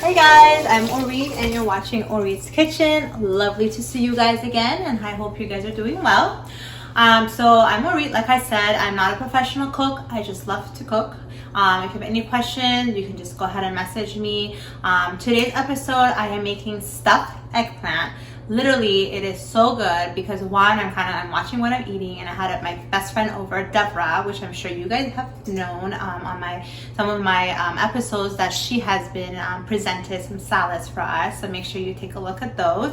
Hey guys, I'm Orit and you're watching Orit's Kitchen. Lovely to see you guys again, and I hope you guys are doing well. So I'm Orit, like I said, I'm not a professional cook. I just love to cook. If you have any questions, you can just go ahead and message me. Today's episode, I am making stuffed eggplant. Literally, it is so good because one, I'm watching what I'm eating, and I had my best friend over, Deborah, which I'm sure you guys have known on some of my episodes that she has been presented some salads for us. So make sure you take a look at those.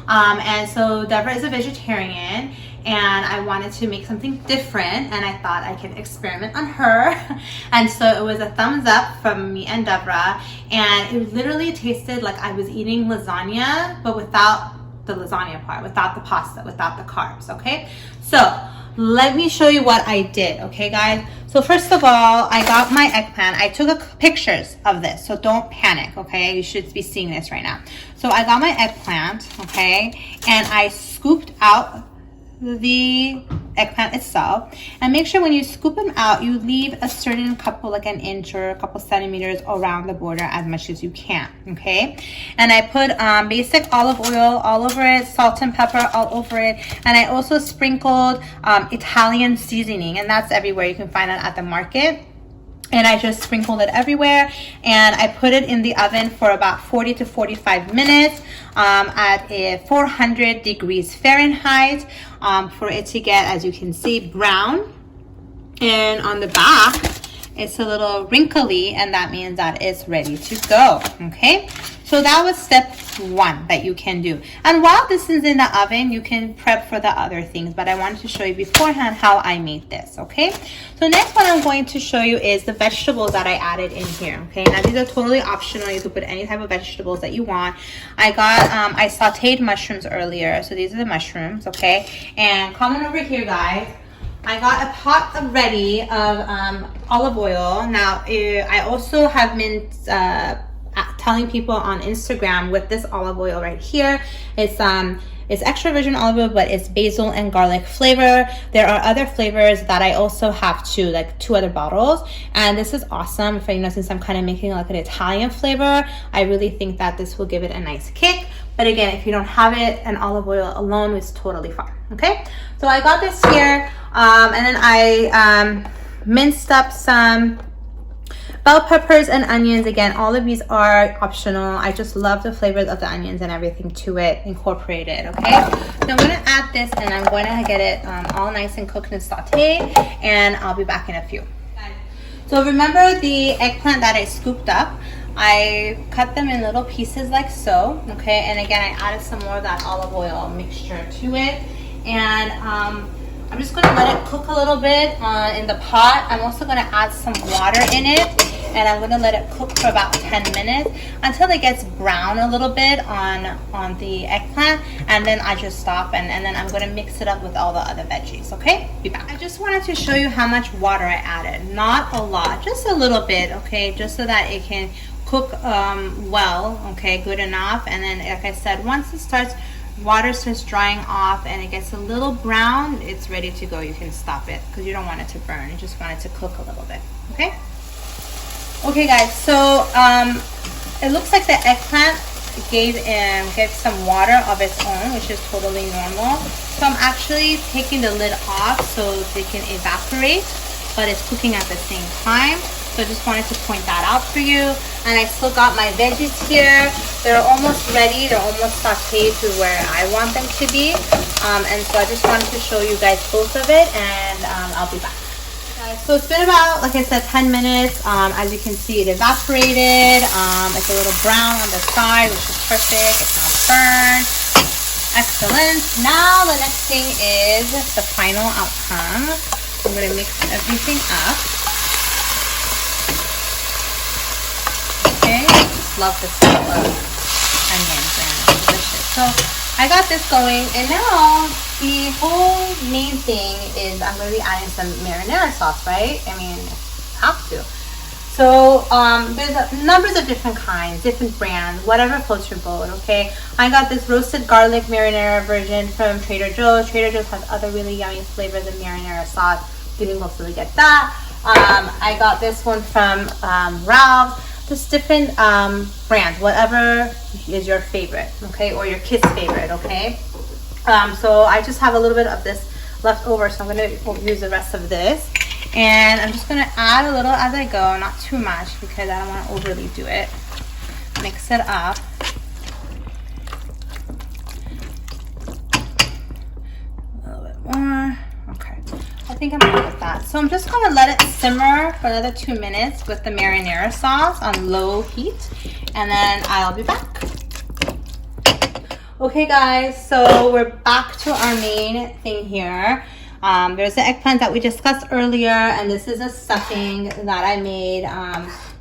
And so Deborah is a vegetarian, and I wanted to make something different, and I thought I could experiment on her. And so it was a thumbs up from me and Deborah, and it literally tasted like I was eating lasagna, but without the lasagna part, without the pasta, without the carbs. Okay, so let me show you what I did. Okay guys, so first of all, I got my eggplant. I took pictures of this, so don't panic. Okay, you should be seeing this right now. So I got my eggplant, okay, and I scooped out the eggplant itself, and make sure when you scoop them out, you leave a certain couple, like an inch or a couple centimeters around the border as much as you can. Okay, and I put basic olive oil all over it, salt and pepper all over it, and I also sprinkled Italian seasoning, and that's everywhere. You can find that at the market. And I just sprinkled it everywhere, and I put it in the oven for about 40 to 45 minutes at a 400 degrees Fahrenheit for it to get, as you can see, brown. And on the back, it's a little wrinkly, and that means that it's ready to go. Okay, so that was step one that you can do. And while this is in the oven, you can prep for the other things, but I wanted to show you beforehand how I made this. Okay, so next what I'm going to show you is the vegetables that I added in here. Okay, now these are totally optional. You can put any type of vegetables that you want. I sauteed mushrooms earlier, so these are the mushrooms. Okay, and come on over here guys, I got a pot ready of olive oil. Now I also have been telling people on Instagram with this olive oil right here, it's extra virgin olive oil, but it's basil and garlic flavor. There are other flavors that I also have too, like 2 other bottles, and this is awesome. If you know, since I'm kind of making like an Italian flavor, I really think that this will give it a nice kick. But again, if you don't have it, an olive oil alone is totally fine. Okay, so I got this here, and then I minced up some bell peppers and onions. Again, all of these are optional. I just love the flavors of the onions and everything to it incorporated. Okay, so I'm going to add this, and I'm going to get it all nice and cooked and sauteed, and I'll be back in a few. So remember the eggplant that I scooped up? I cut them in little pieces like so. Okay, and again, I added some more of that olive oil mixture to it, and I'm just going to let it cook a little bit in the pot. I'm also going to add some water in it, and I'm going to let it cook for about 10 minutes until it gets brown a little bit on the eggplant, and then I just stop, and then I'm going to mix it up with all the other veggies. Okay, be back. I just wanted to show you how much water I added. Not a lot, just a little bit. Okay, just so that it can cook well. Okay, good enough. And then, like I said, once water starts drying off and it gets a little brown, it's ready to go. You can stop it because you don't want it to burn. You just want it to cook a little bit. Okay guys, so it looks like the eggplant gave some water of its own, which is totally normal. So I'm actually taking the lid off so they can evaporate, but it's cooking at the same time. So I just wanted to point that out for you. And I still got my veggies here. They're almost ready. They're almost sauteed to where I want them to be. And so I just wanted to show you guys both of it, and I'll be back. So it's been about, like I said, 10 minutes. As you can see, it evaporated. It's a little brown on the side, which is perfect. It's not burned. Excellent. Now the next thing is the final outcome. I'm going to mix everything up. Love the smell of onions, and it's delicious. So I got this going, and now the whole main thing is I'm going to be adding some marinara sauce, right? I mean, have to. So there's numbers of different kinds, different brands, whatever floats your boat. Okay, I got this roasted garlic marinara version from Trader Joe's. Trader Joe's has other really yummy flavors of marinara sauce. You can hopefully get that. I got this one from Ralph's. just different brands, whatever is your favorite, okay, or your kids' favorite, okay. So I just have a little bit of this left over, so I'm going to use the rest of this, and I'm just going to add a little as I go, not too much because I don't want to overly do it. Mix it up. A little bit more. Okay, I think I'm good with that. So I'm just going to let it simmer for another 2 minutes with the marinara sauce on low heat, and then I'll be back. Okay guys, so we're back to our main thing here. There's the eggplant that we discussed earlier, and this is a stuffing that I made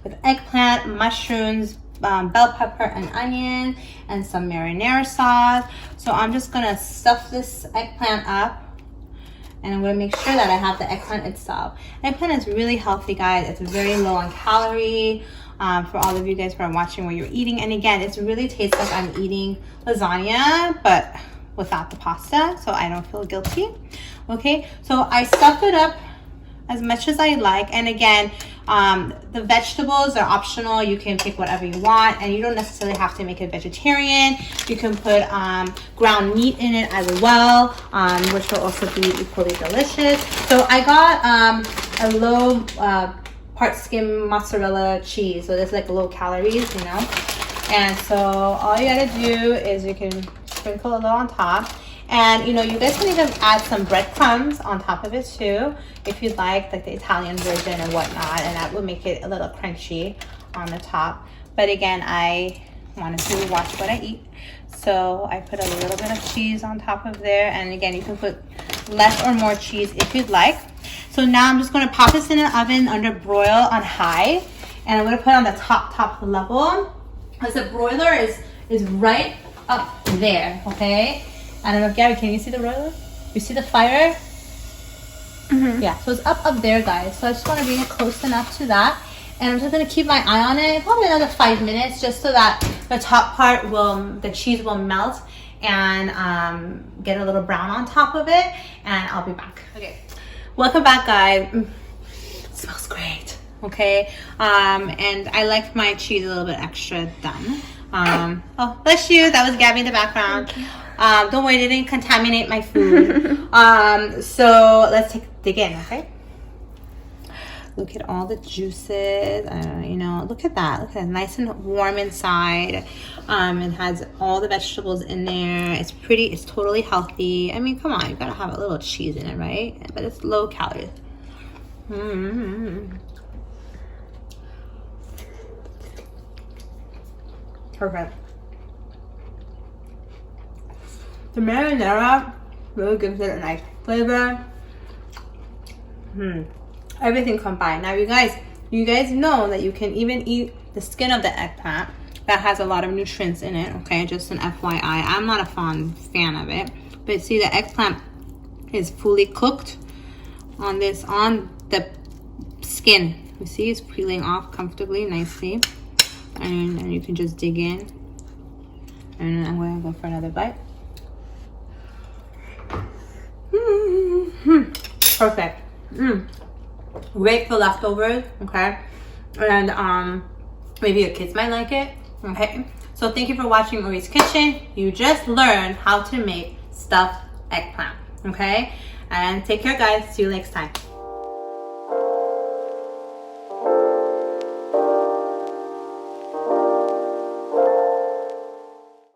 with eggplant, mushrooms, bell pepper and onion, and some marinara sauce. So I'm just gonna stuff this eggplant up, and I'm gonna make sure that I have the eggplant itself. Eggplant is really healthy, guys. It's very low on calorie. For all of you guys who are watching what you're eating, and again, it really tastes like I'm eating lasagna but without the pasta, so I don't feel guilty. Okay, so I stuff it up as much as I like, and again, the vegetables are optional. You can pick whatever you want, and you don't necessarily have to make it vegetarian. You can put ground meat in it as well, which will also be equally delicious. So I got a low part skim mozzarella cheese, so there's like low calories, you know. And so all you gotta do is you can sprinkle a little on top, and you know, you guys can even add some breadcrumbs on top of it too if you'd like the Italian version and whatnot, and that would make it a little crunchy on the top. But again, I wanted to watch what I eat, so I put a little bit of cheese on top of there, and again, you can put less or more cheese if you'd like. So now I'm just going to pop this in an oven under broil on high, and I'm going to put it on the top level, because the broiler is right up there, okay? I don't know if Gabby, can you see the broiler? You see the fire? Mm-hmm. Yeah, so it's up there, guys. So I just want to bring it close enough to that, and I'm just going to keep my eye on it probably another 5 minutes, just so that the top part the cheese will melt and get a little brown on top of it, and I'll be back. Okay. Welcome back, guys. It smells great. Okay, and I like my cheese a little bit extra done. Oh, bless you. That was Gabby in the background. Don't worry, it didn't contaminate my food. So let's dig in, okay? Look at all the juices. You know, look at that. Look at that, nice and warm inside. It has all the vegetables in there. It's pretty. It's totally healthy. I mean, come on, you gotta have a little cheese in it, right? But it's low calories. Perfect. The marinara really gives it a nice flavor. Everything combined. Now you guys know that you can even eat the skin of the eggplant. That has a lot of nutrients in it, okay? Just an FYI. I'm not a fan of it. But see, the eggplant is fully cooked on the skin. You see, it's peeling off comfortably, nicely. And you can just dig in. And I'm going to go for another bite. Perfect. Great for leftovers, okay? And maybe your kids might like it, okay? So thank you for watching Orit's Kitchen. You just learned how to make stuffed eggplant, okay? And take care, guys. See you next time.